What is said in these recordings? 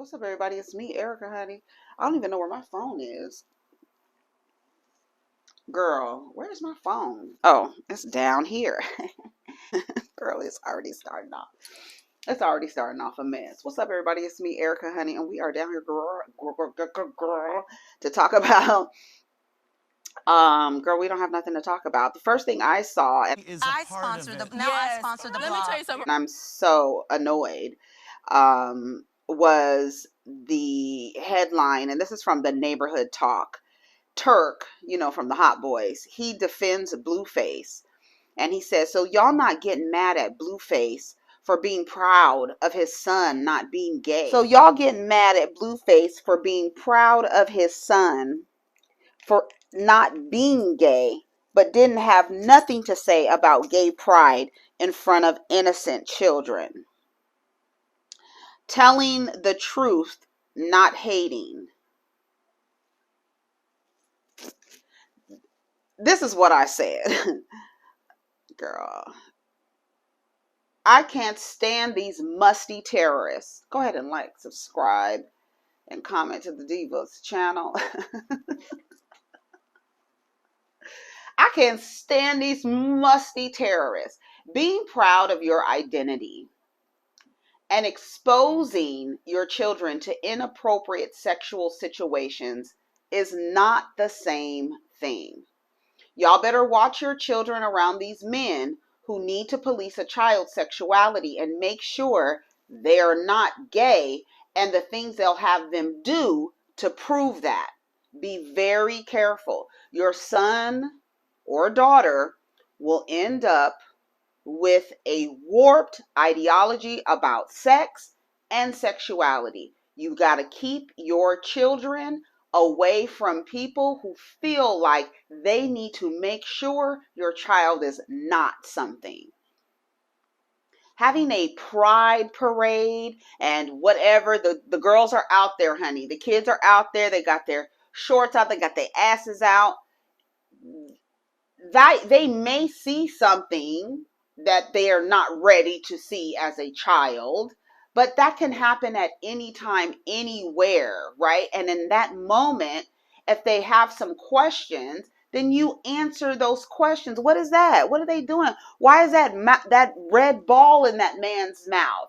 What's up, everybody? It's me, Erica, honey. I don't even know where my phone is. Girl, where's my phone? Oh, it's down here. Girl, it's already starting off. It's already starting off a mess. What's up, everybody? It's me, Erica, honey, and we are down here, girl, to talk about. Girl, we don't have nothing to talk about. The first thing I saw, and I sponsor the now. Yes. I sponsor the blog. Let me tell you something. I'm so annoyed, was the headline, and this is from the Neighborhood Talk. Turk, from the Hot Boys, he defends Blueface, and he says, so y'all not getting mad at Blueface for being proud of his son not being gay. So y'all getting mad at Blueface for being proud of his son for not being gay, but didn't have nothing to say about gay pride in front of innocent children. Telling the truth, not hating. This is what I said. Girl, I can't stand these musty terrorists. Go ahead and like, subscribe, and comment to the Divas channel. I can't stand these musty terrorists. Being proud of your identity and exposing your children to inappropriate sexual situations is not the same thing. Y'all better watch your children around these men who need to police a child's sexuality and make sure they're not gay and the things they'll have them do to prove that. Be very careful. Your son or daughter will end up with a warped ideology about sex and sexuality. You got to keep your children away from people who feel like they need to make sure your child is not something. Having a pride parade and whatever, the girls are out there, honey. The kids are out there. They got their shorts out. They got their asses out. They may see something that they are not ready to see as a child, but that can happen at any time, anywhere, right? And in that moment, if they have some questions, then you answer those questions. What is that? What are they doing? Why is that red ball in that man's mouth?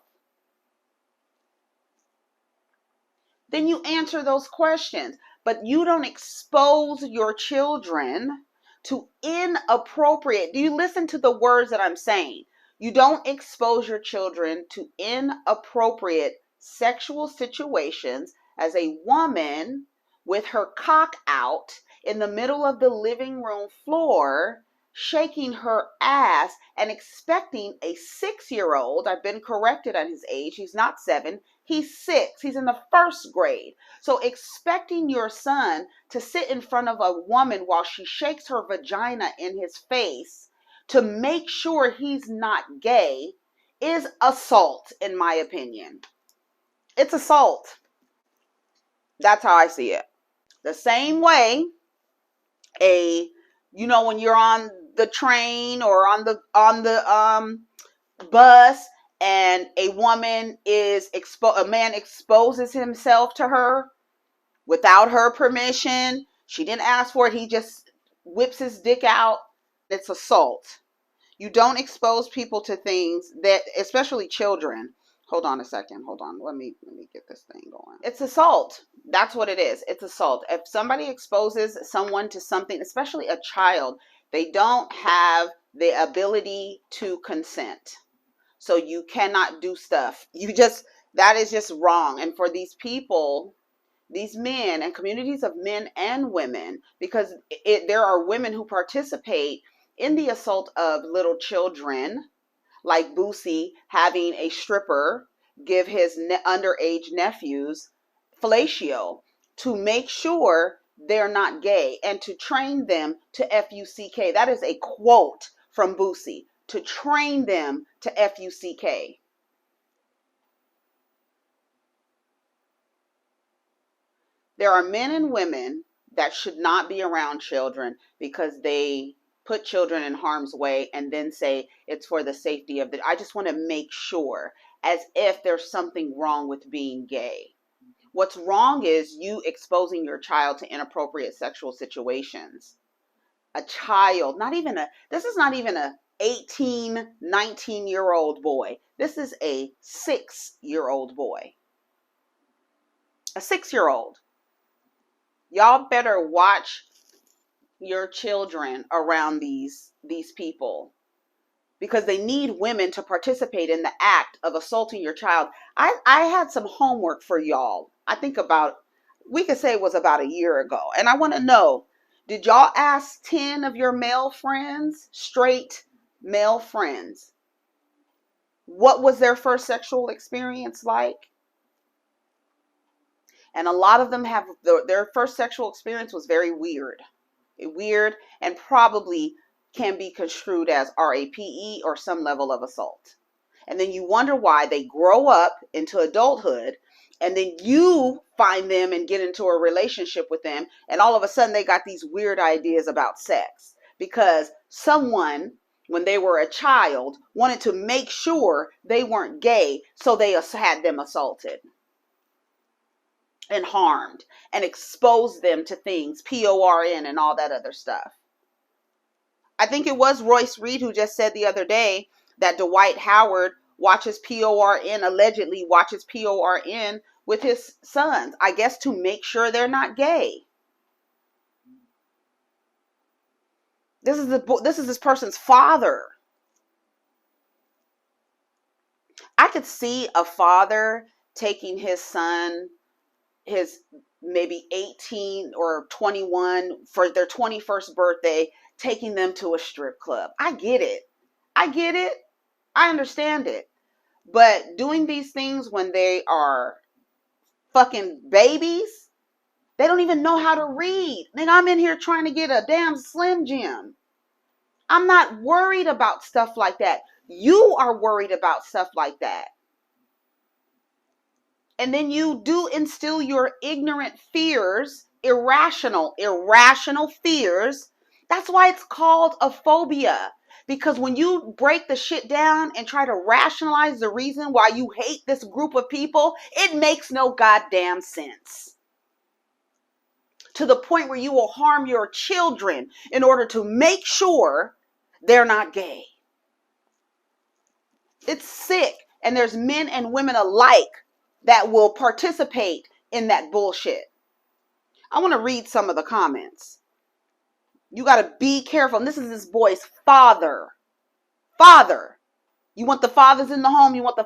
Then you answer those questions, but you don't expose your children to inappropriate. Do you listen to the words that I'm saying? You don't expose your children to inappropriate sexual situations as a woman with her cock out in the middle of the living room floor, shaking her ass and expecting a 6-year-old. I've been corrected on his age. He's not 7. He's 6. He's in the 1st grade. So expecting your son to sit in front of a woman while she shakes her vagina in his face to make sure he's not gay is assault, in my opinion. It's assault. That's how I see it. The same way when you're on the train or on the bus and a man exposes himself to her without her permission. She didn't ask for it. He just whips his dick out. It's assault. You don't expose people to things that, especially children. Hold on a second. Hold on. Let me get this thing going. It's assault. That's what it is. It's assault. If somebody exposes someone to something, especially a child, they don't have the ability to consent. So you cannot do stuff. That is just wrong. And for these people, these men and communities of men and women, because there are women who participate in the assault of little children, like Boosie having a stripper give his underage nephews fellatio to make sure they're not gay and to train them to FUCK. That is a quote from Boosie, to train them to FUCK. There are men and women that should not be around children because they put children in harm's way and then say it's for the safety of I just want to make sure, as if there's something wrong with being gay. What's wrong is you exposing your child to inappropriate sexual situations. A child, this is not even a 18, 19-year-old boy. This is a 6-year-old boy. A 6-year-old. Y'all better watch your children around these people, because they need women to participate in the act of assaulting your child. I had some homework for y'all. I think we could say it was about a year ago. And I want to know, did y'all ask 10 of your male friends, straight male friends, what was their first sexual experience like? And a lot of them have, their first sexual experience was very weird. Weird, and probably can be construed as RAPE or some level of assault. And then you wonder why they grow up into adulthood, and then you find them and get into a relationship with them, and all of a sudden they got these weird ideas about sex because someone, when they were a child, wanted to make sure they weren't gay, so they had them assaulted and harmed and exposed them to things, PORN and all that other stuff. I think it was Royce Reed who just said the other day that Dwight Howard watches PORN, allegedly watches PORN with his sons, I guess to make sure they're not gay. This is this person's father. I could see a father taking his son, his maybe 18 or 21, for their 21st birthday, taking them to a strip club. I get it. I understand it. But doing these things when they are fucking babies, they don't even know how to read. Nigga, I'm in here trying to get a damn Slim Jim. I'm not worried about stuff like that. You are worried about stuff like that. And then you do instill your ignorant fears, irrational fears. That's why it's called a phobia. Because when you break the shit down and try to rationalize the reason why you hate this group of people, it makes no goddamn sense. To the point where you will harm your children in order to make sure they're not gay. It's sick. And there's men and women alike that will participate in that bullshit. I want to read some of the comments. You got to be careful. And this is this boy's father. Father. You want the fathers in the home. You want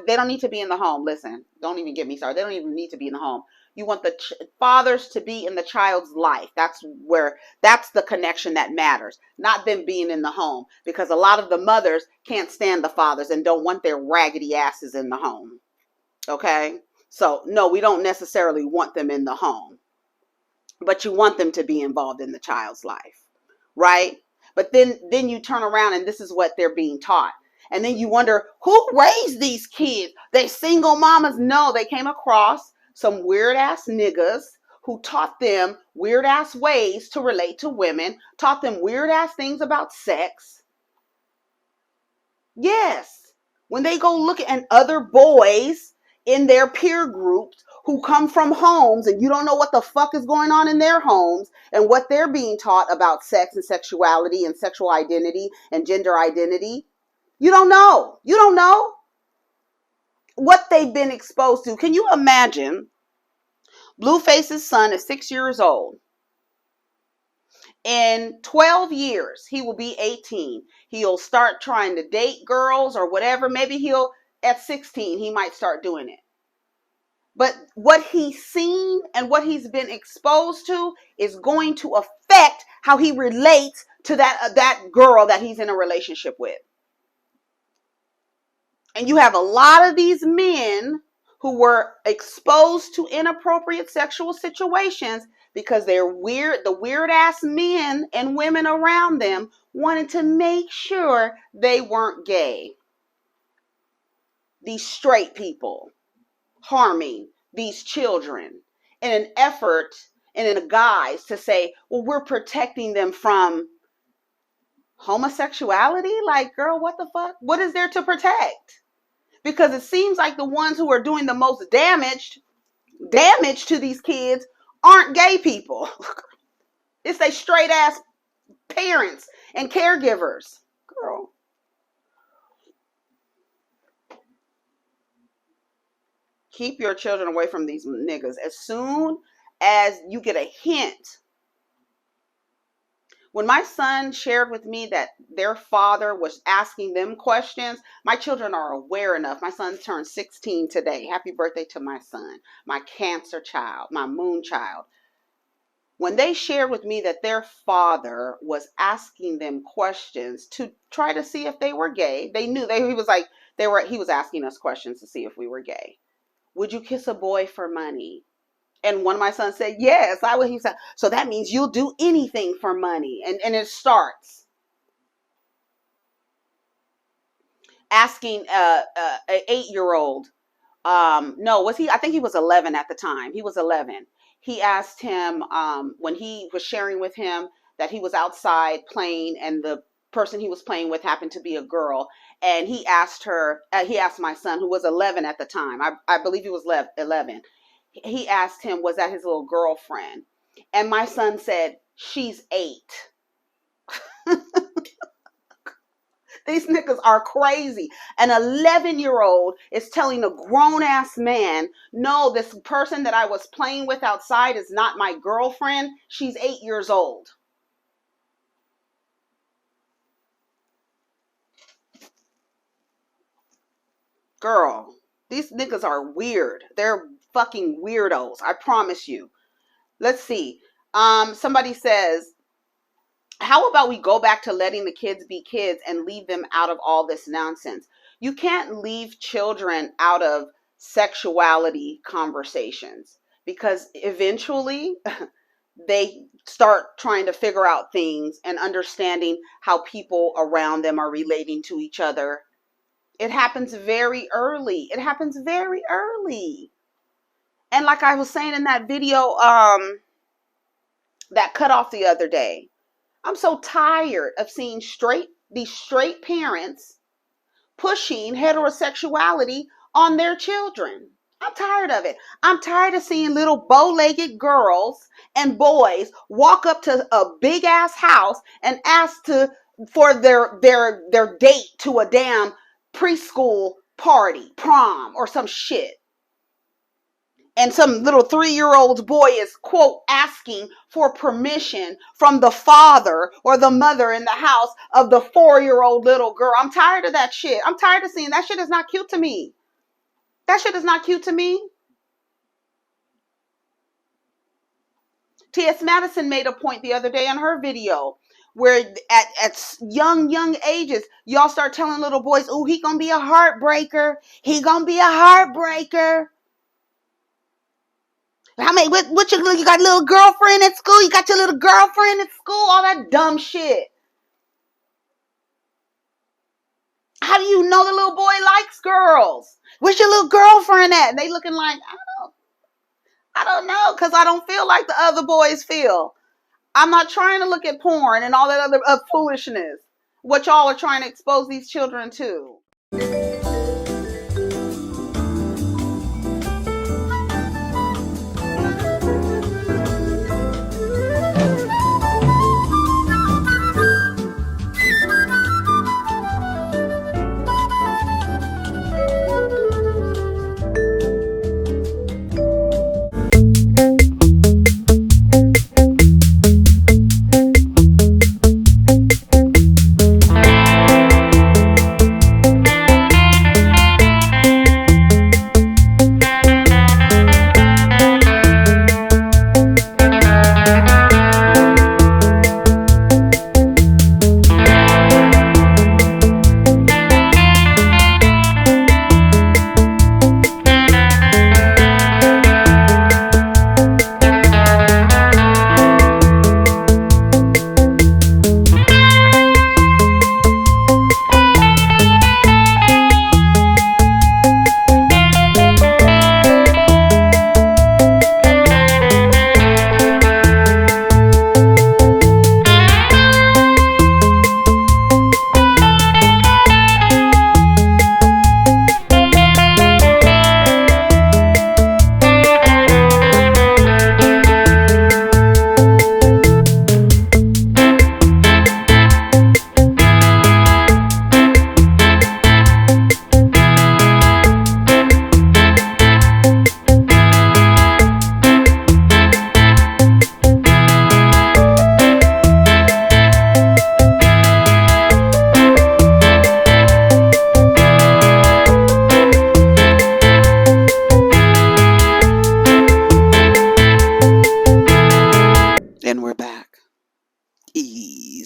they don't need to be in the home. Listen, don't even get me started. They don't even need to be in the home. You want the fathers to be in the child's life. That's the connection that matters. Not them being in the home. Because a lot of the mothers can't stand the fathers and don't want their raggedy asses in the home. Okay? So, no, we don't necessarily want them in the home. But you want them to be involved in the child's life. Right? But then you turn around and this is what they're being taught. And then you wonder, who raised these kids? They single mamas? No, they came across some weird ass niggas who taught them weird ass ways to relate to women, taught them weird ass things about sex. Yes. When they go look at other boys in their peer groups who come from homes and you don't know what the fuck is going on in their homes and what they're being taught about sex and sexuality and sexual identity and gender identity. You don't know. You don't know what they've been exposed to. Can you imagine? Blueface's son is 6 years old. In 12 years, he will be 18. He'll start trying to date girls or whatever. Maybe at 16, he might start doing it. But what he's seen and what he's been exposed to is going to affect how he relates to that girl that he's in a relationship with. And you have a lot of these men who were exposed to inappropriate sexual situations because the weird ass men and women around them wanted to make sure they weren't gay. These straight people harming these children in an effort and in a guise to say, well, we're protecting them from homosexuality. Like, girl, what the fuck? What is there to protect? Because it seems like the ones who are doing the most damage damage to these kids aren't gay people. It's they straight ass parents and caregivers. Girl. Keep your children away from these niggas. As soon as you get a hint. When my son shared with me that their father was asking them questions, my children are aware enough. My son turned 16 today. Happy birthday to my son, my Cancer child, my Moon child. When they shared with me that their father was asking them questions to try to see if they were gay, they knew he was asking us questions to see if we were gay. Would you kiss a boy for money? And one of my sons said, yes, I would. He said, so that means you'll do anything for money. And it starts asking an 8-year-old. I think he was 11 at the time. He was 11. He asked him when he was sharing with him that he was outside playing and the person he was playing with happened to be a girl. And he asked my son, who was 11 at the time. I believe he was 11. He asked him, was that his little girlfriend? And my son said, she's 8. These niggas are crazy. An 11-year-old is telling a grown-ass man, no, this person that I was playing with outside is not my girlfriend. She's 8 years old. Girl, these niggas are weird. They're fucking weirdos. I promise you. Let's see. Somebody says, how about we go back to letting the kids be kids and leave them out of all this nonsense? You can't leave children out of sexuality conversations because eventually they start trying to figure out things and understanding how people around them are relating to each other. It happens very early. It happens very early. And like I was saying in that video that cut off the other day, I'm so tired of seeing these straight parents pushing heterosexuality on their children. I'm tired of it. I'm tired of seeing little bow-legged girls and boys walk up to a big ass house and ask for their date to a damn preschool party, prom, or some shit. And some little 3-year-old boy is, quote, asking for permission from the father or the mother in the house of the 4-year-old little girl. I'm tired of that shit. I'm tired of seeing that shit is not cute to me. That shit is not cute to me. T.S. Madison made a point the other day on her video where at young ages, y'all start telling little boys, oh, he gonna be a heartbreaker. He gonna be a heartbreaker. What you got a little girlfriend at school? You got your little girlfriend at school? All that dumb shit. How do you know the little boy likes girls? Where's your little girlfriend at? And they looking like, I don't know, because I don't feel like the other boys feel. I'm not trying to look at porn and all that other foolishness. What y'all are trying to expose these children to.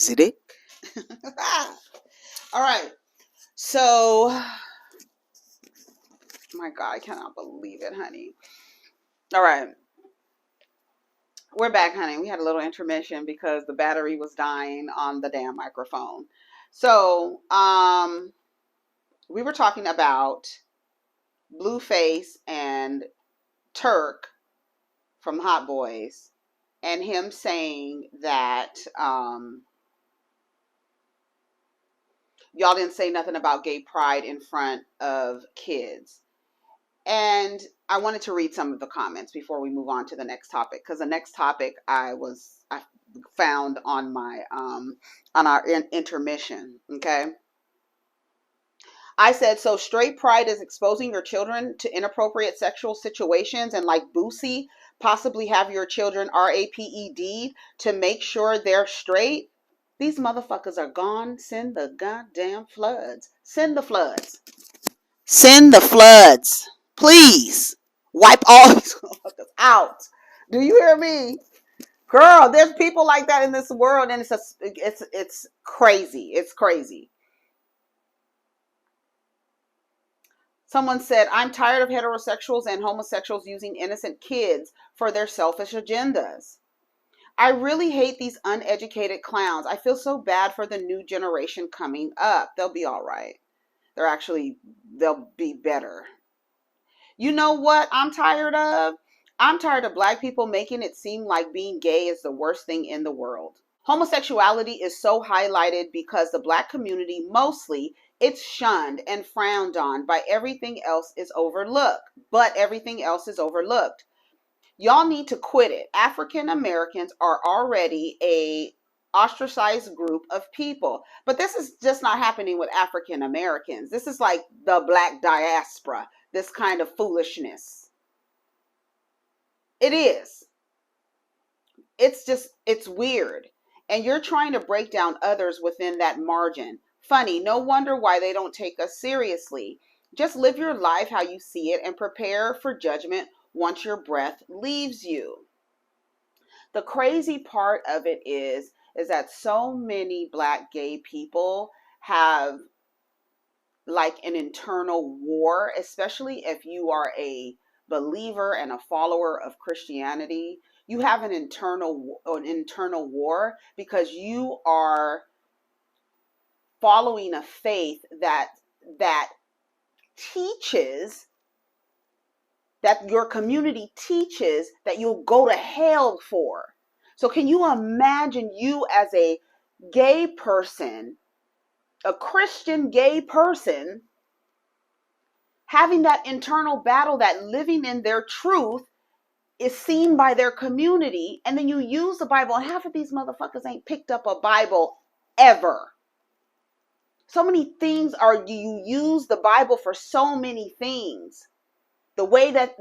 crazy dick. All right. So, my God, I cannot believe it, honey. All right. We're back, honey. We had a little intermission because the battery was dying on the damn microphone. So, we were talking about Blueface and Turk from Hot Boys and him saying that y'all didn't say nothing about gay pride in front of kids. And I wanted to read some of the comments before we move on to the next topic, because the next topic I found on my on our intermission. Okay. I said, so straight pride is exposing your children to inappropriate sexual situations, and like Boosie, possibly have your children RAPED to make sure they're straight. These motherfuckers are gone. Send the goddamn floods. Send the floods. Send the floods. Please. Wipe all these motherfuckers out. Do you hear me? Girl, there's people like that in this world, and it's crazy. It's crazy. Someone said, I'm tired of heterosexuals and homosexuals using innocent kids for their selfish agendas. I really hate these uneducated clowns. I feel so bad for the new generation coming up. They'll be all right. They'll be better. You know what I'm tired of? I'm tired of black people making it seem like being gay is the worst thing in the world. Homosexuality is so highlighted because the black community, mostly, it's shunned and frowned on by everything else is overlooked. But everything else is overlooked. Y'all need to quit it. African Americans are already a ostracized group of people. But this is just not happening with African Americans. This is like the black diaspora, this kind of foolishness. It is. It's weird. And you're trying to break down others within that margin. Funny, no wonder why they don't take us seriously. Just live your life how you see it and prepare for judgment once your breath leaves you. The crazy part of it is that so many black gay people have like an internal war, especially if you are a believer and a follower of Christianity. You have an internal war because you are following a faith that teaches, that your community teaches that you'll go to hell for. So can you imagine you as a gay person, a Christian gay person, having that internal battle, that living in their truth is seen by their community, and then you use the Bible, and half of these motherfuckers ain't picked up a Bible ever. So many things you use the Bible for so many things. The way that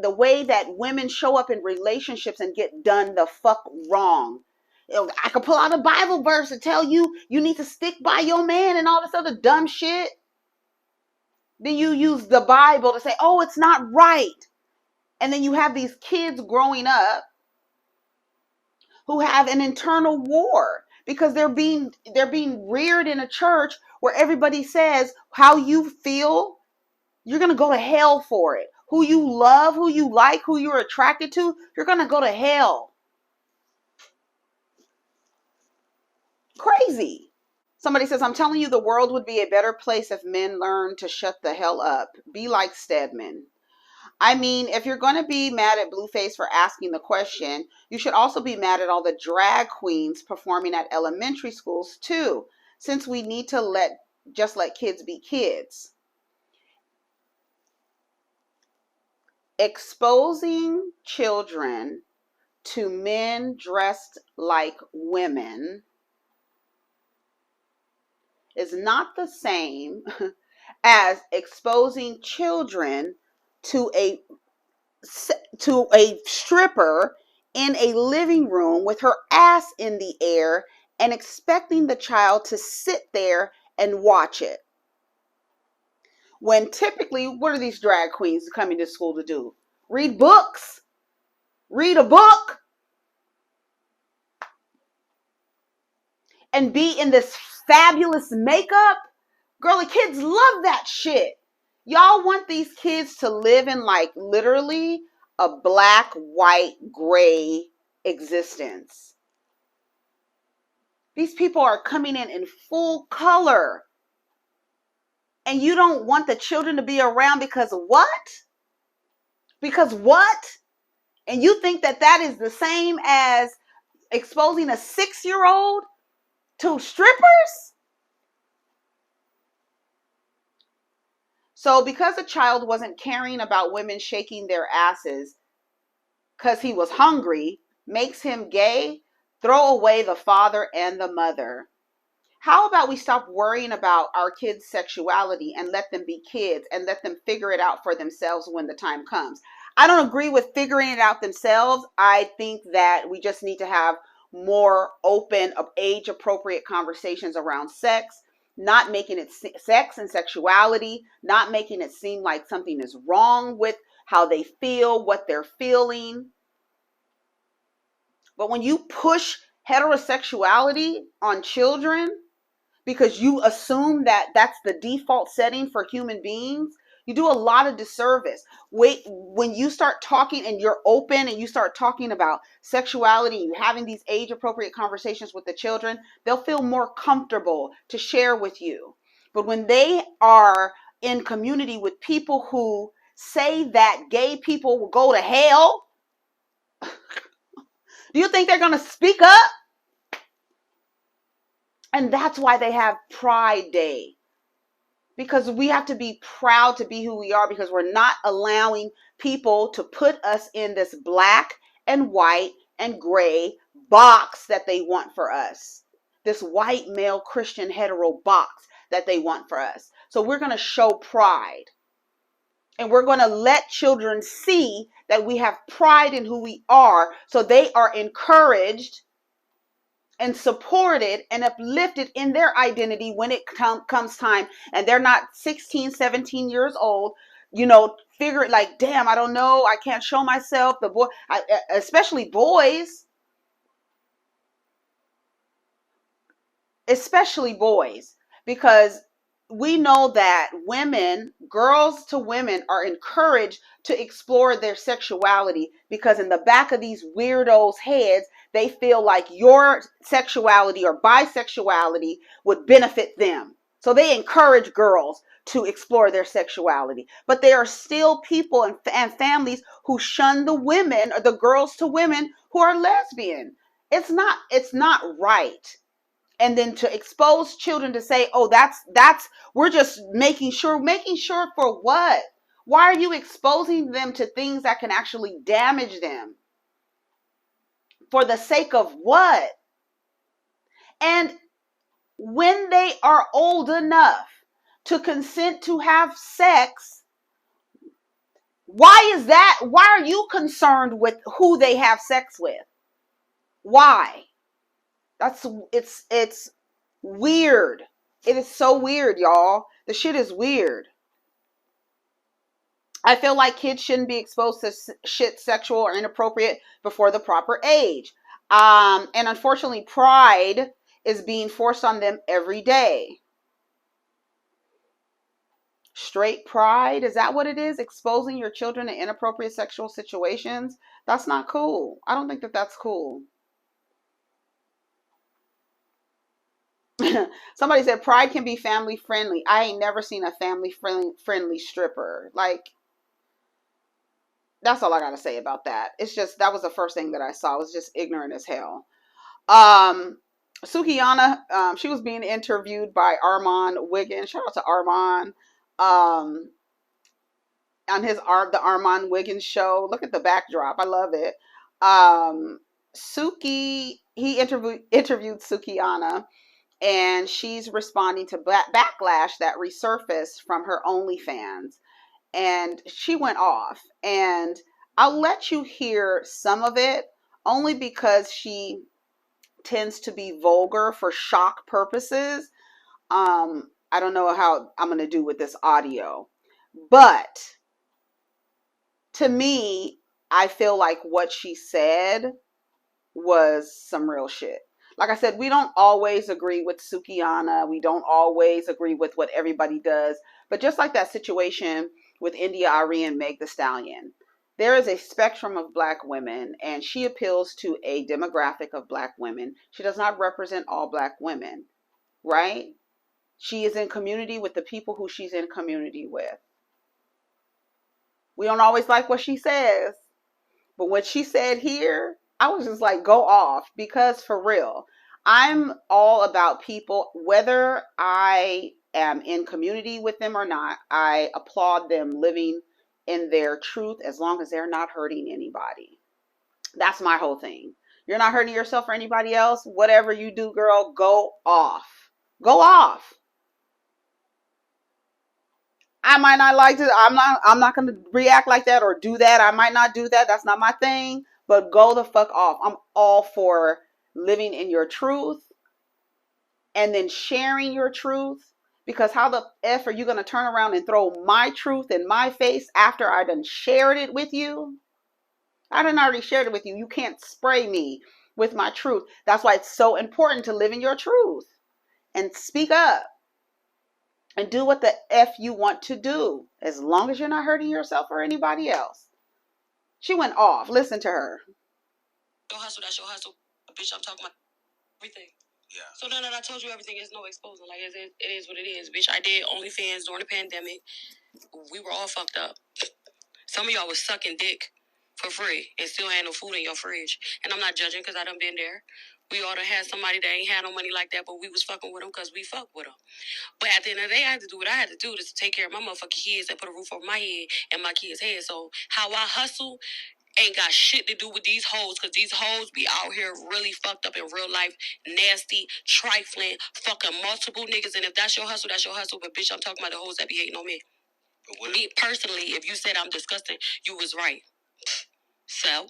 women show up in relationships and get done the fuck wrong. I could pull out a Bible verse and tell you need to stick by your man and all this other dumb shit. Then you use the Bible to say, oh, it's not right. And then you have these kids growing up who have an internal war because they're being reared in a church where everybody says how you feel, you're going to go to hell for it. Who you love, who you like, who you're attracted to, you're going to go to hell. Crazy. Somebody says, I'm telling you, the world would be a better place if men learn to shut the hell up. Be like Stedman. I mean, if you're going to be mad at Blueface for asking the question, you should also be mad at all the drag queens performing at elementary schools too, since we need to let kids be kids. Exposing children to men dressed like women is not the same as exposing children to a stripper in a living room with her ass in the air and expecting the child to sit there and watch it. When typically, what are these drag queens coming to school to do? Read books. Read a book. and be in this fabulous makeup. Girl, the kids love that shit. Y'all want these kids to live in like literally a black, white, gray existence. These people are coming in full color. And you don't want the children to be around because what? Because what? And you think that that is the same as exposing a 6-year-old to strippers? So because a child wasn't caring about women shaking their asses because he was hungry, makes him gay, throw away the father and the mother. How about we stop worrying about our kids' sexuality and let them be kids and let them figure it out for themselves when the time comes? I don't agree with figuring it out themselves. I think that we just need to have more open, age-appropriate conversations around sex, not making it sex and sexuality, not making it seem like something is wrong with how they feel, what they're feeling. But when you push heterosexuality on children, because you assume that that's the default setting for human beings, you do a lot of disservice. Wait, when you start talking and you're open and you start talking about sexuality and having these age-appropriate conversations with the children, they'll feel more comfortable to share with you. But when they are in community with people who say that gay people will go to hell, do you think they're going to speak up? And that's why they have Pride Day. Because we have to be proud to be who we are, because we're not allowing people to put us in this black and white and gray box that they want for us. This white male Christian hetero box that they want for us. So we're going to show pride. And we're going to let children see that we have pride in who we are. So they are encouraged and supported and uplifted in their identity when it comes time, and they're not 16, 17 years old, figure it like, damn, I don't know, I can't show myself. The boy, especially boys, because we know that women, girls to women, are encouraged to explore their sexuality, because in the back of these weirdos' heads, they feel like your sexuality or bisexuality would benefit them. So they encourage girls to explore their sexuality. But there are still people and families who shun the women, or the girls to women who are lesbian. It's not right. And then to expose children to say, oh, that's we're just making sure for what? Why are you exposing them to things that can actually damage them? For the sake of what? And when they are old enough to consent to have sex, why is that? Why are you concerned with who they have sex with? Why? It's weird. It is so weird, y'all. The shit is weird. I feel like kids shouldn't be exposed to shit sexual or inappropriate before the proper age. And unfortunately, pride is being forced on them every day. Straight pride, is that what it is? Exposing your children to inappropriate sexual situations? That's not cool. I don't think that that's cool. Somebody said pride can be family friendly. I ain't never seen a family friendly stripper. Like, that's all I gotta say about that. It's just, that was the first thing that I saw. It was just ignorant as hell. Sukihana, she was being interviewed by Armand Wiggins. Shout out to Armand. On the Armand Wiggins show. Look at the backdrop. I love it. He interviewed Sukihana, and she's responding to backlash that resurfaced from her OnlyFans. And she went off, and I'll let you hear some of it, only because she tends to be vulgar for shock purposes. I don't know how I'm going to do with this audio, but to me, I feel like what she said was some real shit. Like I said, we don't always agree with Sukihana. We don't always agree with what everybody does. But just like that situation with India Arie and Meg the Stallion, there is a spectrum of black women, and she appeals to a demographic of black women. She does not represent all black women, right? She is in community with the people who she's in community with. We don't always like what she says, but what she said here, I was just like, go off, because for real, I'm all about people, whether I am in community with them or not. I applaud them living in their truth as long as they're not hurting anybody. That's my whole thing. You're not hurting yourself or anybody else. Whatever you do, girl, go off. Go off. I might not like to, I'm not going to react like that or do that. I might not do that. That's not my thing, but go the fuck off. I'm all for living in your truth and then sharing your truth, because how the F are you going to turn around and throw my truth in my face after I done shared it with you? I done already shared it with you. You can't spray me with my truth. That's why it's so important to live in your truth and speak up. And do what the F you want to do, as long as you're not hurting yourself or anybody else. She went off. Listen to her. Your hustle, that's your hustle. Bitch, I'm talking about everything. Yeah. So now that I told you everything, is no exposing. Like, it is what it is, bitch. I did OnlyFans during the pandemic. We were all fucked up. Some of y'all was sucking dick for free and still had no food in your fridge. And I'm not judging, because I done been there. We ought to have somebody that ain't had no money like that, but we was fucking with them because we fuck with them. But at the end of the day, I had to do what I had to do to take care of my motherfucking kids and put a roof over my head and my kids' head. So how I hustle ain't got shit to do with these hoes, because these hoes be out here really fucked up in real life, nasty, trifling, fucking multiple niggas. And if that's your hustle, that's your hustle. But bitch, I'm talking about the hoes that be hating on me. Me personally, if you said I'm disgusting, you was right. So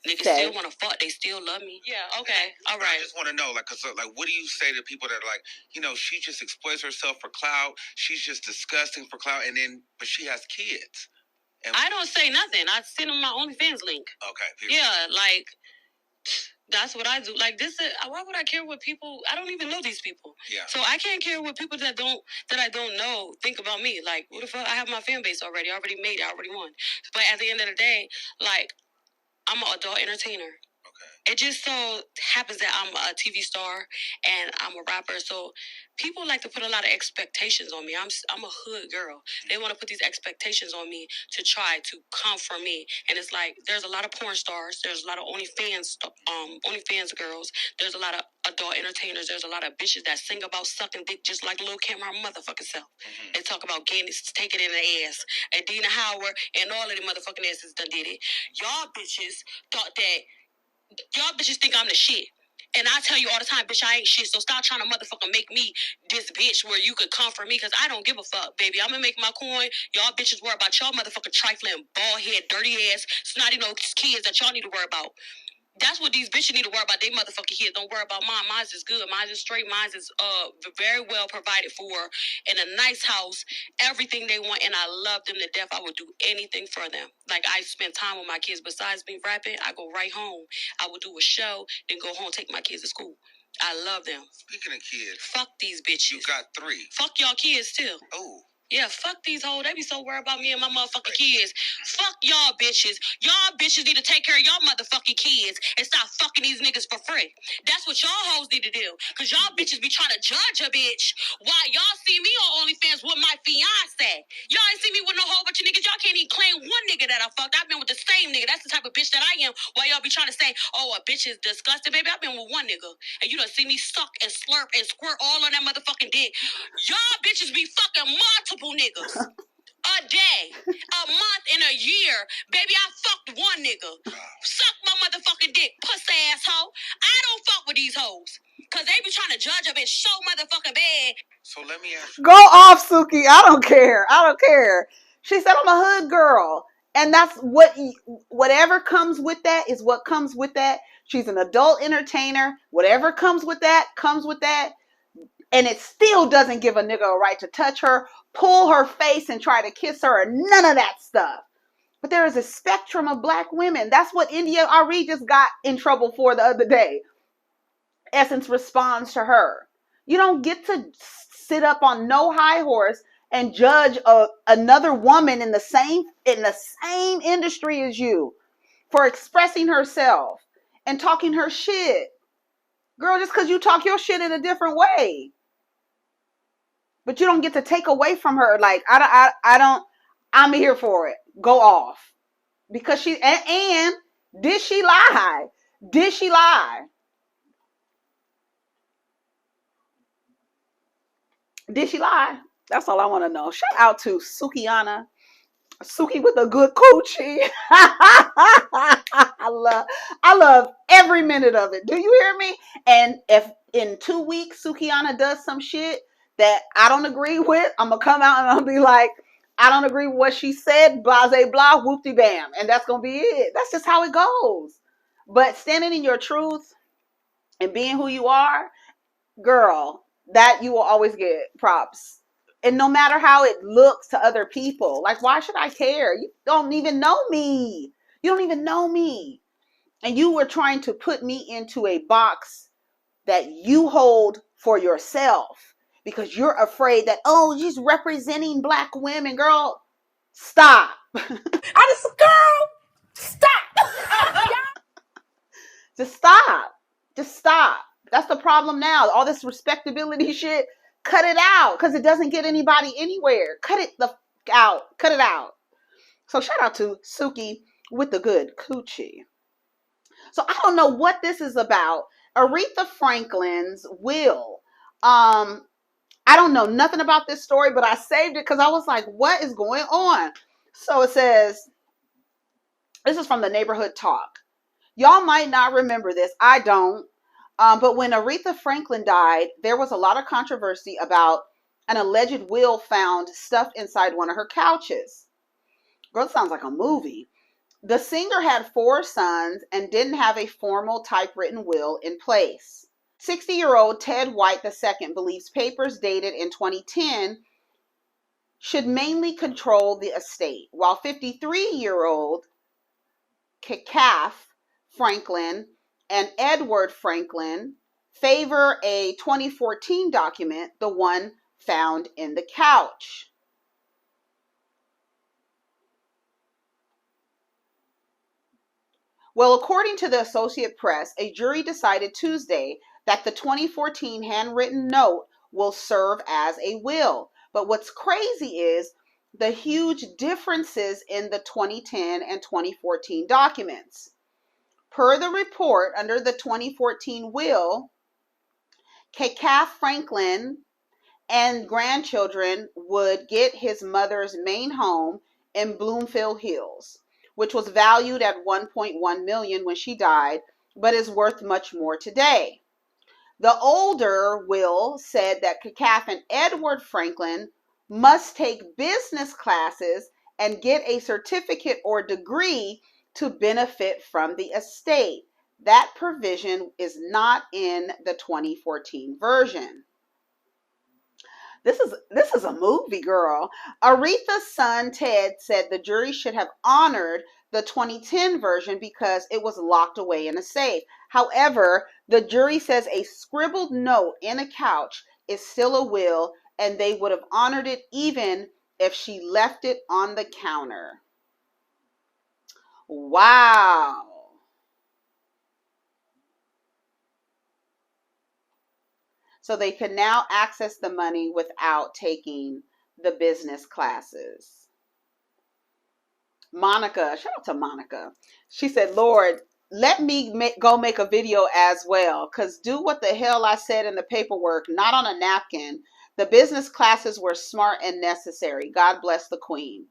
niggas still want to fuck. They still love me. Yeah, okay. All right. I just want to know, like, what do you say to people that are like, she just exploits herself for clout. She's just disgusting for clout. But she has kids. And I don't say nothing. I send them my OnlyFans link. Okay. Period. Yeah, like, that's what I do. Like, why would I care what people, I don't even know these people. Yeah. So I can't care what people that I don't know think about me. Like, what the fuck? I have my fan base already. I already made it. I already won. But at the end of the day, like, I'm an adult entertainer. Okay. It just so happens that I'm a TV star and I'm a rapper. So people like to put a lot of expectations on me. I'm a hood girl. They want to put these expectations on me to try to come for me. And it's like, there's a lot of porn stars. There's a lot of OnlyFans girls. There's a lot of adult entertainers. There's a lot of bitches that sing about sucking dick just like Lil' Kim, her motherfucking self. Mm-hmm. They talk about getting it, taking it in the ass. And Dina Howard and all of the motherfucking asses done did it. Y'all bitches thought that, y'all bitches think I'm the shit. And I tell you all the time, bitch, I ain't shit. So stop trying to motherfucking make me this bitch where you could come for me, because I don't give a fuck, baby. I'm gonna make my coin. Y'all bitches worry about y'all motherfucking trifling, bald head, dirty ass, snotty nose kids that y'all need to worry about. That's what these bitches need to worry about. They motherfucking kids. Don't worry about mine. Mine's is good. Mine's is straight. Mine's is very well provided for, in a nice house, everything they want, and I love them to death. I would do anything for them. Like, I spend time with my kids. Besides me rapping, I go right home. I would do a show, then go home, take my kids to school. I love them. Speaking of kids, fuck these bitches. You got 3. Fuck y'all kids too. Oh. Yeah, fuck these hoes. They be so worried about me and my motherfucking kids. Fuck y'all bitches. Y'all bitches need to take care of y'all motherfucking kids and stop fucking these niggas for free. That's what y'all hoes need to do. Because y'all bitches be trying to judge a bitch while y'all see me on OnlyFans with my fiance. Y'all ain't see me with no whole bunch of niggas. Y'all can't even claim one nigga that I fucked. I've been with the same nigga. That's the type of bitch that I am. While y'all be trying to say, oh, a bitch is disgusting. Baby, I've been with one nigga. And you done see me suck and slurp and squirt all on that motherfucking dick. Y'all bitches be fucking multiple niggas. A day, a month, and a year. Baby, I fucked one nigga. Suck my motherfucking dick, pussy asshole. I don't fuck with these hoes. Because they be trying to judge a bitch so motherfucking bad. So let me ask you. Go off, Suki. I don't care. I don't care. She said I'm a hood girl. And that's whatever comes with that is what comes with that. She's an adult entertainer. Whatever comes with that, comes with that. And it still doesn't give a nigga a right to touch her, pull her face, and try to kiss her, or none of that stuff. But there is a spectrum of black women. That's what India Arie just got in trouble for the other day. Essence responds to her. You don't get to sit up on no high horse and judge another woman in the same industry as you for expressing herself and talking her shit. Girl, just because you talk your shit in a different way. But you don't get to take away from her. Like, I don't, I'm here for it. Go off. Because she, and did she lie? Did she lie? Did she lie? That's all I want to know. Shout out to Sukihana. Suki with a good coochie. I love every minute of it. Do you hear me? And if in 2 weeks Sukihana does some shit that I don't agree with, I'm gonna come out and I'll be like, I don't agree with what she said, blase blah, whoopty bam. And that's gonna be it. That's just how it goes. But standing in your truth and being who you are, girl, that you will always get props. And no matter how it looks to other people, like, why should I care? You don't even know me. You don't even know me. And you were trying to put me into a box that you hold for yourself because you're afraid that, oh, she's representing black women. Girl, stop. I just, girl, stop. Just stop. Just stop. That's the problem now. All this respectability shit, cut it out because it doesn't get anybody anywhere. Cut it the out. Cut it out. So shout out to Suki with the good coochie. So I don't know what this is about. Aretha Franklin's will. I don't know nothing about this story, but I saved it because I was like, what is going on? So it says, this is from the Neighborhood Talk. Y'all might not remember this. I don't. But when Aretha Franklin died, there was a lot of controversy about an alleged will found stuffed inside one of her couches. Girl, sounds like a movie. The singer had 4 sons and didn't have a formal typewritten will in place. 60-year-old Ted White II believes papers dated in 2010 should mainly control the estate, while 53-year-old Cashapp Franklin and Edward Franklin favor a 2014 document, the one found in the couch. Well, according to the Associated Press, a jury decided Tuesday that the 2014 handwritten note will serve as a will. But what's crazy is the huge differences in the 2010 and 2014 documents. Per the report, under the 2014 will, Cashapp Franklin and grandchildren would get his mother's main home in Bloomfield Hills, which was valued at $1.1 million when she died, but is worth much more today. The older will said that Cashapp and Edward Franklin must take business classes and get a certificate or degree to benefit from the estate. That provision is not in the 2014 version. This is a movie, girl. Aretha's son, Ted, said the jury should have honored the 2010 version because it was locked away in a safe. However, the jury says a scribbled note in a couch is still a will, and they would have honored it even if she left it on the counter. Wow. So they can now access the money without taking the business classes. Monica, shout out to Monica. She said, Lord, let me go make a video as well, because do what the hell I said in the paperwork, not on a napkin. The business classes were smart and necessary. God bless the queen.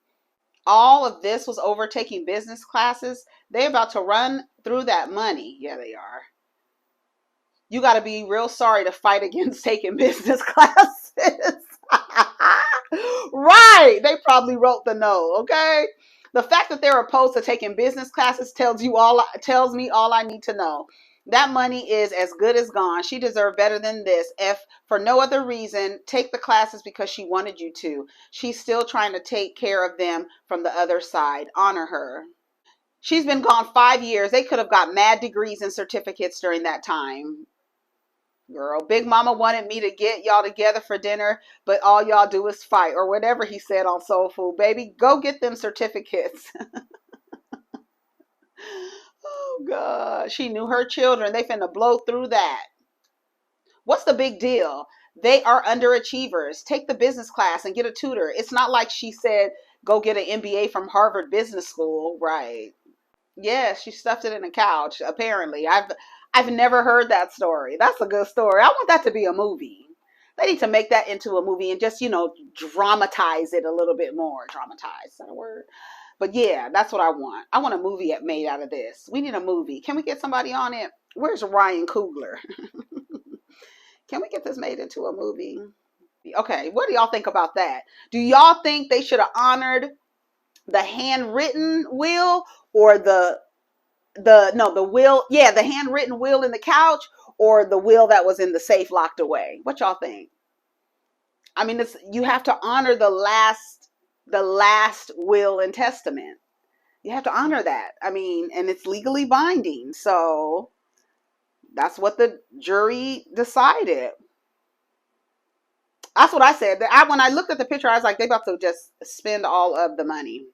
All of this was over taking business classes. They're about to run through that money. Yeah, they are. You got to be real sorry to fight against taking business classes. Right. They probably wrote the no, okay? The fact that they're opposed to taking business classes tells me all I need to know. That money is as good as gone. She deserved better than this. If for no other reason, take the classes because she wanted you to. She's still trying to take care of them from the other side. Honor her. She's been gone 5 years. They could have got mad degrees and certificates during that time. Girl, Big Mama wanted me to get y'all together for dinner, but all y'all do is fight, or whatever he said on Soul Food. Baby, go get them certificates. Oh, God. She knew her children. They finna blow through that. What's the big deal? They are underachievers. Take the business class and get a tutor. It's not like she said, go get an MBA from Harvard Business School. Right. Yeah, she stuffed it in a couch, apparently. I've never heard that story. That's a good story. I want that to be a movie. They need to make that into a movie and just, dramatize it a little bit more. Dramatize, is that a word? But yeah, that's what I want. I want a movie made out of this. We need a movie. Can we get somebody on it? Where's Ryan Coogler? Can we get this made into a movie? Okay, what do y'all think about that? Do y'all think they should have honored the handwritten will, or the will, the handwritten will in the couch, or the will that was in the safe locked away? What y'all think? I mean, you have to honor the last will and testament. You have to honor that. I mean, and it's legally binding. So that's what the jury decided. That's what I said. When I looked at the picture, I was like, they about to just spend all of the money.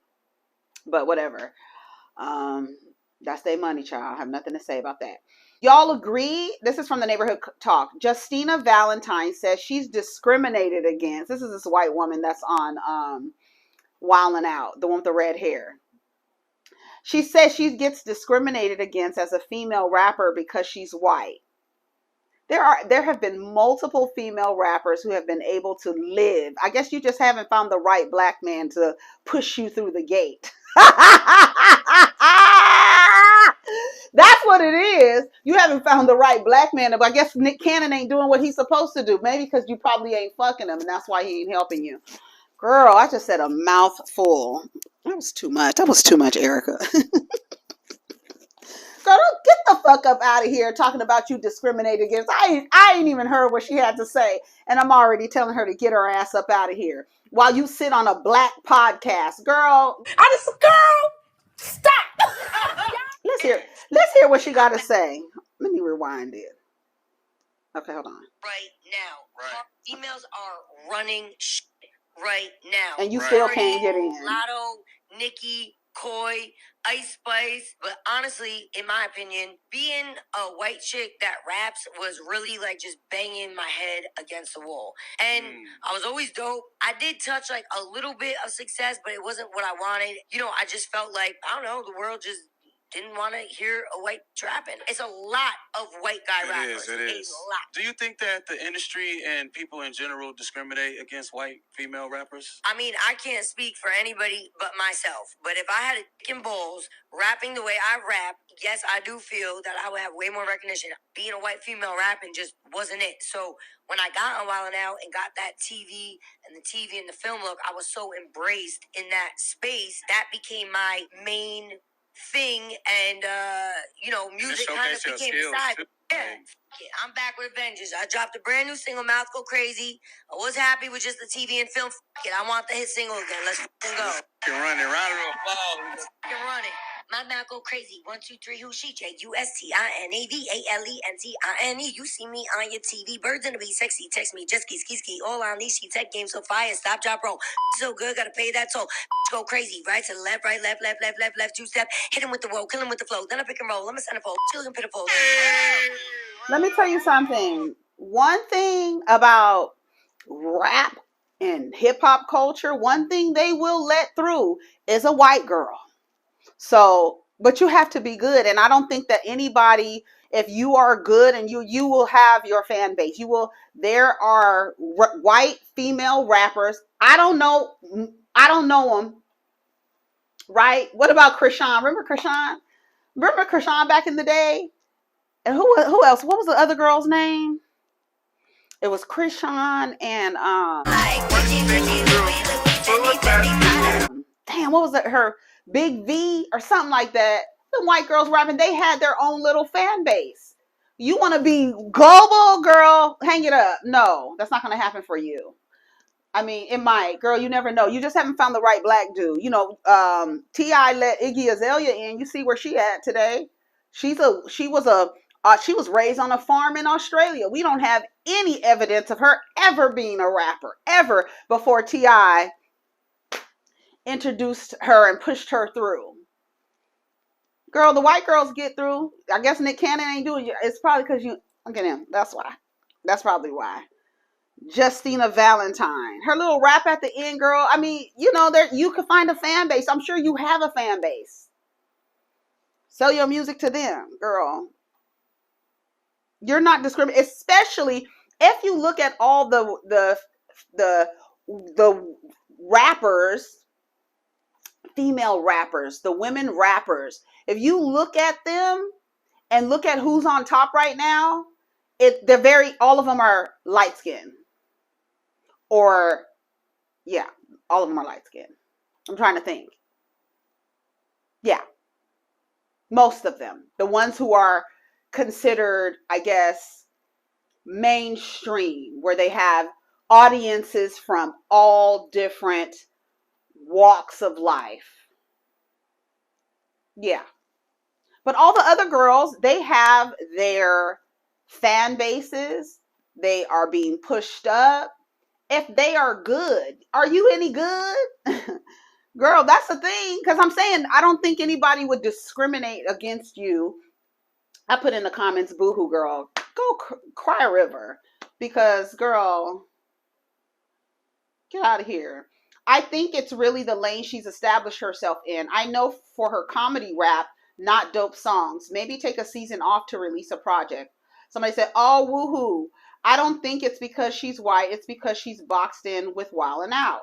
But whatever. That's their money, child. I have nothing to say about that. Y'all agree? This is from the Neighborhood Talk. JustineValentine says she's discriminated against. This is this white woman that's on Wildin' Out, the one with the red hair. She says she gets discriminated against as a female rapper because she's white. There have been multiple female rappers who have been able to live. I guess you just haven't found the right black man to push you through the gate. That's what it is. You haven't found the right black man. But I guess Nick Cannon ain't doing what he's supposed to do. Maybe because you probably ain't fucking him, and that's why he ain't helping you. Girl, I just said a mouthful. That was too much. That was too much, Erica. Girl, don't get the fuck up out of here talking about you discriminated against. I ain't even heard what she had to say, and I'm already telling her to get her ass up out of here while you sit on a black podcast. Girl, stop. Let's hear what she got to say. Let me rewind it. Okay, hold on. Right now, females are running right now, and you still can't get in. Lotto, Nikki, Koi, Ice Spice. But honestly, in my opinion, being a white chick that raps was really like just banging my head against the wall. And I was always dope. I did touch like a little bit of success, but it wasn't what I wanted. I just felt like, I don't know, the world just didn't want to hear a white trapping. It's a lot of white guy rappers. It is. A lot. Do you think that the industry and people in general discriminate against white female rappers? I mean, I can't speak for anybody but myself. But if I had a dick and balls rapping the way I rap, yes, I do feel that I would have way more recognition. Being a white female rapping just wasn't it. So when I got on Wildin' Out and got that TV and the film look, I was so embraced in that space. That became my main thing, and music kind of became a side. Yeah, I'm back with vengeance. I dropped a brand new single, Mouth Go Crazy. I was happy with just the TV and film. I want the hit single again. Let's go. You can run it. Round of applause. You can run it. My mouth go crazy. 1, 2, 3. Who she? JUSTINAVALENTINE. You see me on your TV. Birds in the bee, sexy. Text me, jet ski, ski, ski. All on these. She tech game so fire. Stop, drop, roll. So good, gotta pay that toll. Go crazy. Right to the left, right, left, left, left, left, left. 2 step. Hit him with the roll, kill him with the flow. Then I pick and roll. I'm a centerfold. Chilling pitiful. Let me tell you something. One thing about rap and hip hop culture, one thing they will let through is a white girl. So, but you have to be good. And I don't think that anybody, if you are good and you will have your fan base, there are white female rappers. I don't know them. Right? What about Krishan? Remember Krishan back in the day? And who else? What was the other girl's name? It was Krishan and damn, what was it? Her Big V or something like that. The white girls rapping, they had their own little fan base. You want to be global, girl? Hang it up. No, that's not going to happen for you. I mean, it might, girl. You never know. You just haven't found the right black dude. T.I. let Iggy Azalea in. You see where she at today? She was a She was raised on a farm in Australia. We don't have any evidence of her ever being a rapper, ever, before T.I. introduced her and pushed her through. Girl, the white girls get through. I guess Nick Cannon ain't doing it. It's probably because you, look at him. That's why. That's probably why. JustineValentine. Her little rap at the end, girl. I mean, you know, there you could find a fan base. I'm sure you have a fan base. Sell your music to them, girl. You're not discriminating, especially if you look at all the rappers, female rappers, the women rappers. If you look at them and look at who's on top right now, all of them are light skinned. Or, yeah, all of them are light skinned. I'm trying to think. Yeah. Most of them. The ones who are considered, I guess, mainstream, where they have audiences from all different walks of life. Yeah. But all the other girls, they have their fan bases. They are being pushed up. If they are good, are you any good? Girl, that's the thing. Because I'm saying, I don't think anybody would discriminate against you. I put in the comments, boohoo, girl. Go cry a river. Because, girl, get out of here. I think it's really the lane she's established herself in. I know for her comedy rap, not dope songs. Maybe take a season off to release a project. Somebody said, oh, woohoo. I don't think it's because she's white. It's because she's boxed in with Wildin' Out.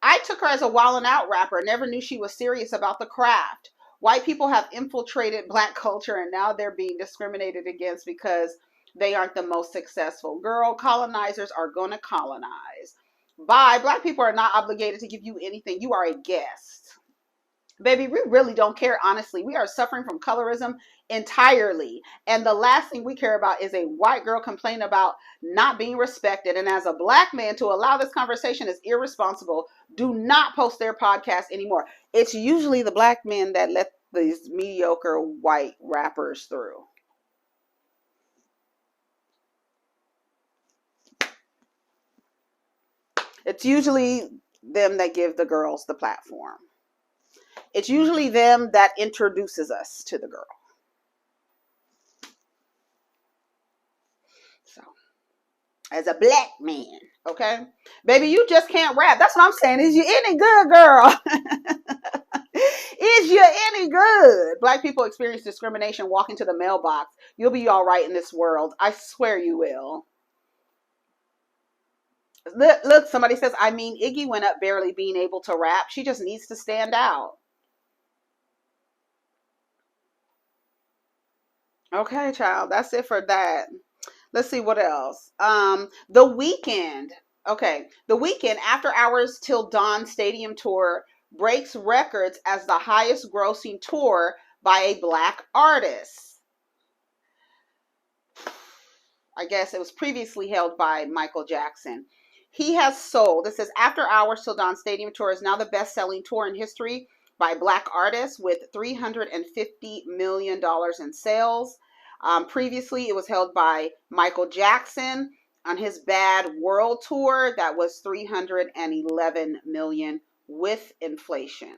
I took her as a Wildin' Out rapper. Never knew she was serious about the craft. White people have infiltrated black culture and now they're being discriminated against because they aren't the most successful. Girl, colonizers are going to colonize. Bye. Black people are not obligated to give you anything. You are a guest. Baby, we really don't care, honestly. We are suffering from colorism entirely. And the last thing we care about is a white girl complaining about not being respected. And as a black man, to allow this conversation is irresponsible. Do not post their podcast anymore. It's usually the black men that let these mediocre white rappers through. It's usually them that give the girls the platform. It's usually them that introduces us to the girl. So, as a black man, okay? Baby, you just can't rap. That's what I'm saying. Is you any good, girl? Is you any good? Black people experience discrimination walking to the mailbox. You'll be all right in this world. I swear you will. Look, somebody says, I mean, Iggy went up barely being able to rap. She just needs to stand out. Okay, child. That's it for that. Let's see what else. The Weeknd. Okay. The Weeknd After Hours Till Dawn Stadium Tour breaks records as the highest grossing tour by a black artist. I guess it was previously held by Michael Jackson. He has sold, it says After Hours Till Dawn Stadium Tour is now the best-selling tour in history by black artists with $350 million in sales. Previously, it was held by Michael Jackson on his Bad World Tour. That was $311 million with inflation.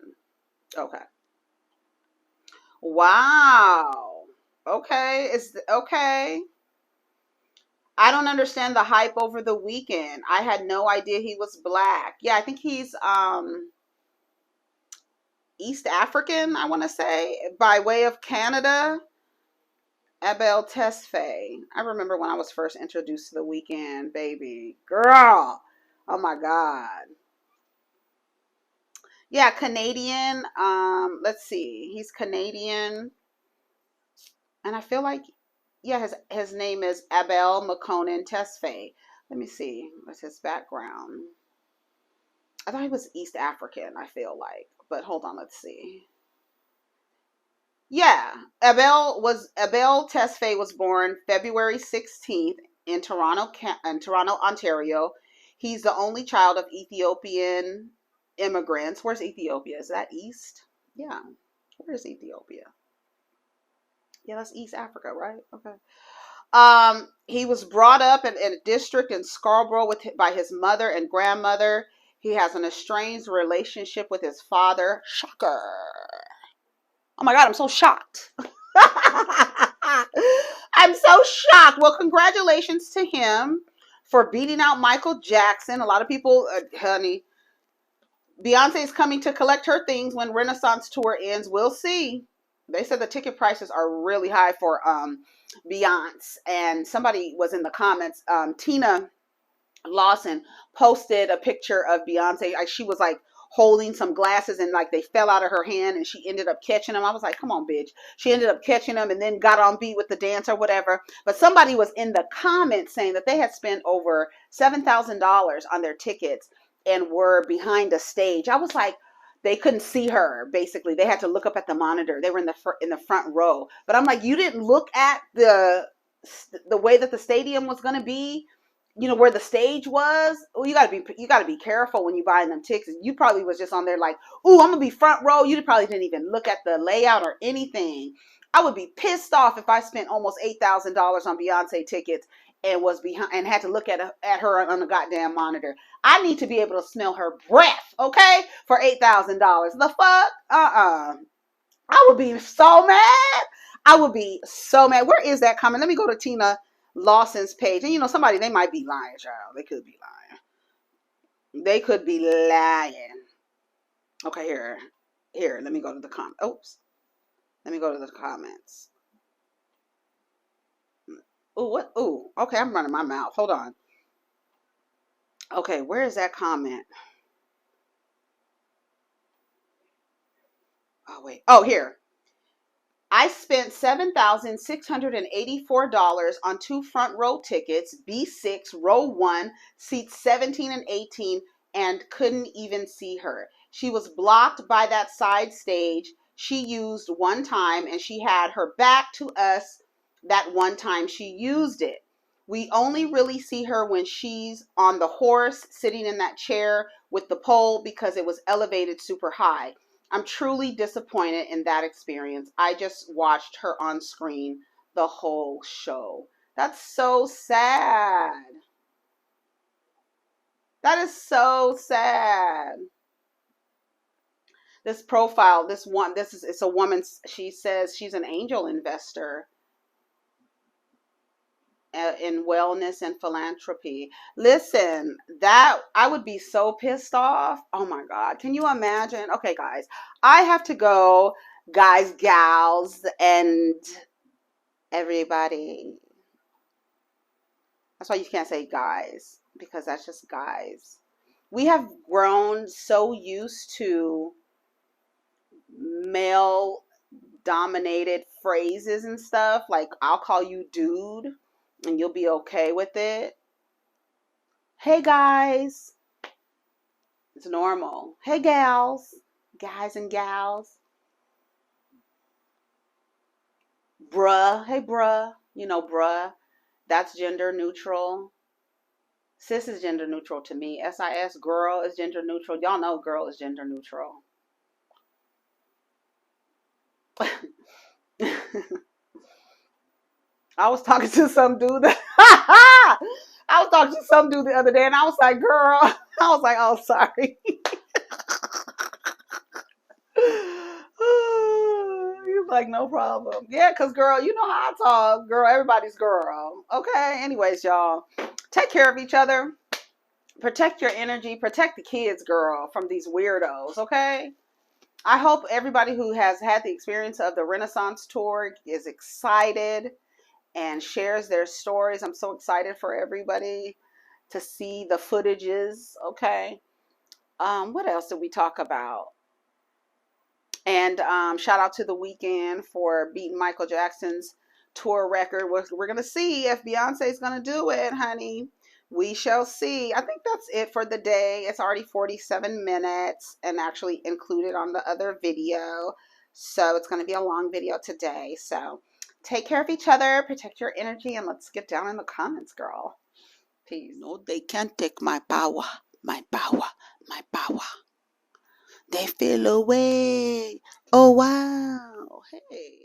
Okay. Wow. Okay. Okay. I don't understand the hype over The Weeknd. I had no idea he was black. Yeah, I think he's East African, I want to say, by way of Canada. Abel Tesfaye. I remember when I was first introduced to The Weeknd, baby. Girl. Oh my God. Yeah, Canadian. Let's see. He's Canadian. And I feel like, yeah, his name is Abel McConan Tesfaye. Let me see. What's his background? I thought he was East African, I feel like. But hold on, let's see. Yeah, Abel Tesfaye was born February 16th in Toronto, Ontario. He's the only child of Ethiopian immigrants. Where's Ethiopia? Is that east? Yeah. Where's Ethiopia? Yeah, that's East Africa, right? Okay. He was brought up in a district in Scarborough by his mother and grandmother. He has an estranged relationship with his father. Shocker. Oh my God, I'm so shocked. I'm so shocked. Well, congratulations to him for beating out Michael Jackson. A lot of people, honey, Beyonce is coming to collect her things when Renaissance tour ends. We'll see. They said the ticket prices are really high for Beyonce. And somebody was in the comments, Tina Lawson posted a picture of Beyonce. She was like holding some glasses and like they fell out of her hand and she ended up catching them. I was like, come on, bitch. She ended up catching them and then got on beat with the dance or whatever. But somebody was in the comments saying that they had spent over $7,000 on their tickets and were behind a stage. I was like, they couldn't see her. Basically, they had to look up at the monitor. They were in the front row. But I'm like, you didn't look at the way that the stadium was going to be, you know, where the stage was. Well, you gotta be careful when you buying them tickets. You probably was just on there like, ooh, I'm gonna be front row. You probably didn't even look at the layout or anything. I would be pissed off if I spent almost $8,000 on Beyonce tickets and was behind and had to look at her on the goddamn monitor. I need to be able to smell her breath, okay, for $8,000. The fuck? I would be so mad. I would be so mad. Where is that comment? Let me go to Tina Lawson's page. And you know, somebody, they might be lying, child. They could be lying. They could be lying. Okay, here. Let me go to the comments. Oops. Let me go to the comments. Oh, what? Oh, okay. I'm running my mouth. Hold on. Okay, where is that comment? Oh, wait. Oh, here. I spent $7,684 on 2 front row tickets, B6, row 1, seats 17 and 18, and couldn't even see her. She was blocked by that side stage she used one time, and she had her back to us that one time she used it. We only really see her when she's on the horse, sitting in that chair with the pole because it was elevated super high. I'm truly disappointed in that experience. I just watched her on screen the whole show. That's so sad. That is so sad. This profile, it's a woman. She says she's an angel investor in wellness and philanthropy. Listen, that I would be so pissed off. Oh my God. Can you imagine? Okay, guys, I have to go, guys, gals, and everybody. That's why you can't say guys, because that's just guys. We have grown so used to male dominated phrases and stuff. Like, I'll call you dude and you'll be okay with it. Hey guys, it's normal. Hey gals, guys and gals. Bruh, hey bruh, you know, bruh, that's gender neutral. Sis is gender neutral to me. SIS, girl, is gender neutral. Y'all know girl is gender neutral. I was talking to some dude the other day, and I was like, girl, I was like, oh, sorry. He's like, no problem. Yeah, because, girl, you know how I talk. Girl, everybody's girl. Okay? Anyways, y'all, take care of each other. Protect your energy. Protect the kids, girl, from these weirdos, okay? I hope everybody who has had the experience of the Renaissance tour is excited and shares their stories. I'm so excited for everybody to see the footages, okay? What else did we talk about? And shout out to the Weeknd for beating Michael Jackson's tour record. We're going to see if Beyonce is going to do it, honey. We shall see. I think that's it for the day. It's already 47 minutes and actually included on the other video. So it's going to be a long video today. So take care of each other, protect your energy, and let's get down in the comments, girl. Peace. No, they can't take my power, my power, my power. They feel away. Oh, wow. Hey.